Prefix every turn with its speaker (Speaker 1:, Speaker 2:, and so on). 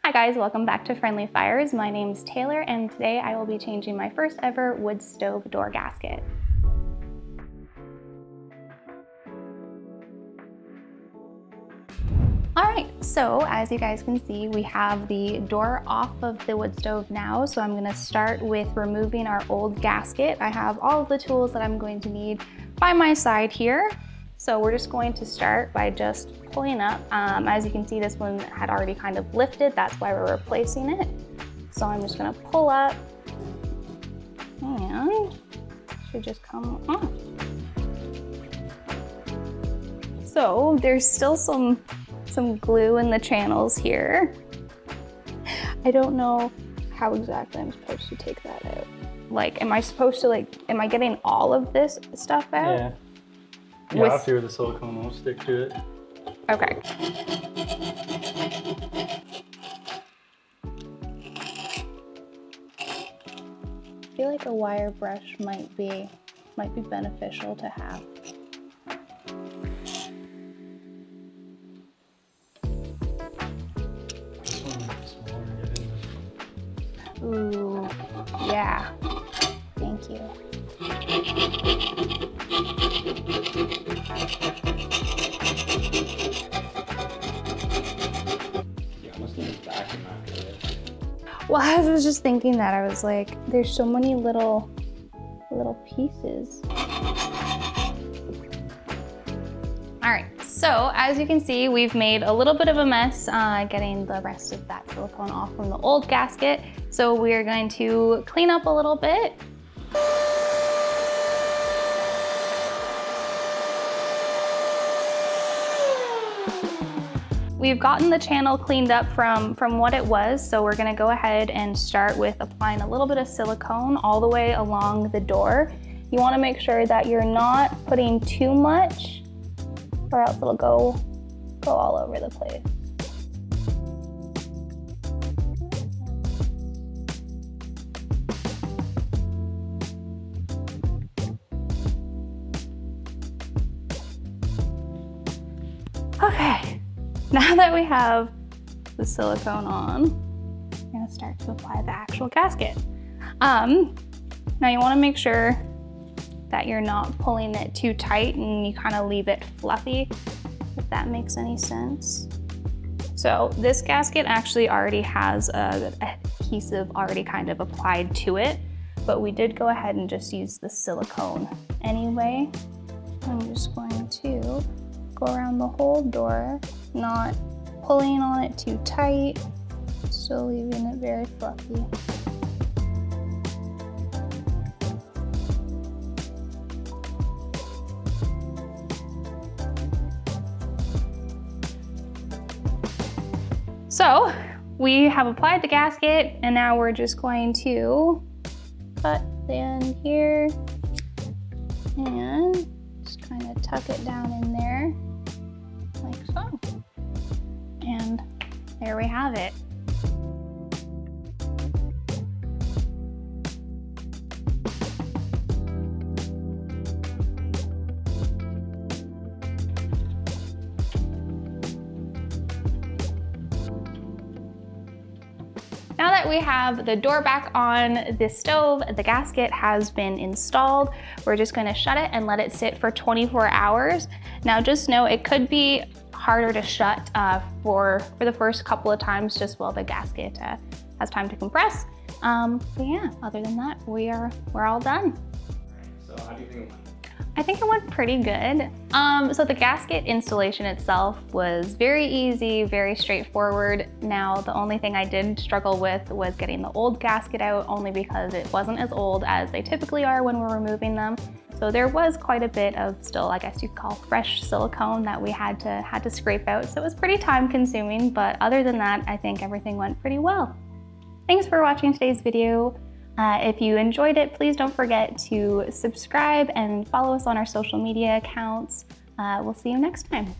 Speaker 1: Hi guys, welcome back to Friendly Fires. My name's Taylor and today I will be changing my first ever wood stove door gasket. Alright, so as you guys can see, we have the door off of the wood stove now, so I'm going to start with removing our old gasket. I have all of the tools that I'm going to need by my side here. So we're just going to start by just pulling up. As you can see, this one had already kind of lifted. That's why we're replacing it. So I'm just gonna pull up and it should just come off. So there's still some glue in the channels here. I don't know how exactly I'm supposed to take that out. Like, am I supposed to am I getting all of this stuff out?
Speaker 2: Yeah. Yeah, after the silicone won't stick to it.
Speaker 1: Okay. I feel like a wire brush might be beneficial to have.
Speaker 2: This one is smaller, isn't it?
Speaker 1: Ooh, yeah. Thank you. Well, I was just thinking that. I was like, there's so many little pieces. All right, so as you can see, we've made a little bit of a mess getting the rest of that silicone off from the old gasket. So we're going to clean up a little bit. We've gotten the channel cleaned up from what it was, so we're gonna go ahead and start with applying a little bit of silicone all the way along the door. You wanna make sure that you're not putting too much or else it'll go all over the place. Okay. Now that we have the silicone on, I'm gonna start to apply the actual gasket. Now you wanna make sure that you're not pulling it too tight and you kind of leave it fluffy, if that makes any sense. So this gasket actually already has a adhesive already kind of applied to it, but we did go ahead and just use the silicone anyway. I'm just going to go around the whole door, not pulling on it too tight, still leaving it very fluffy. So we have applied the gasket and now we're just going to cut the end here and just kind of tuck it down in there like so. And there we have it. Now that we have the door back on the stove, the gasket has been installed. We're just gonna shut it and let it sit for 24 hours. Now just know it could be harder to shut for the first couple of times just while the gasket has time to compress. But yeah, other than that, we're all done.
Speaker 2: So how do you think it went?
Speaker 1: I think it went pretty good. So the gasket installation itself was very easy, very straightforward. Now, the only thing I did struggle with was getting the old gasket out, only because it wasn't as old as they typically are when we're removing them. So there was quite a bit of still, I guess you'd call fresh silicone that we had to scrape out. So it was pretty time consuming, but other than that, I think everything went pretty well. Thanks for watching today's video. If you enjoyed it, please don't forget to subscribe and follow us on our social media accounts. We'll see you next time.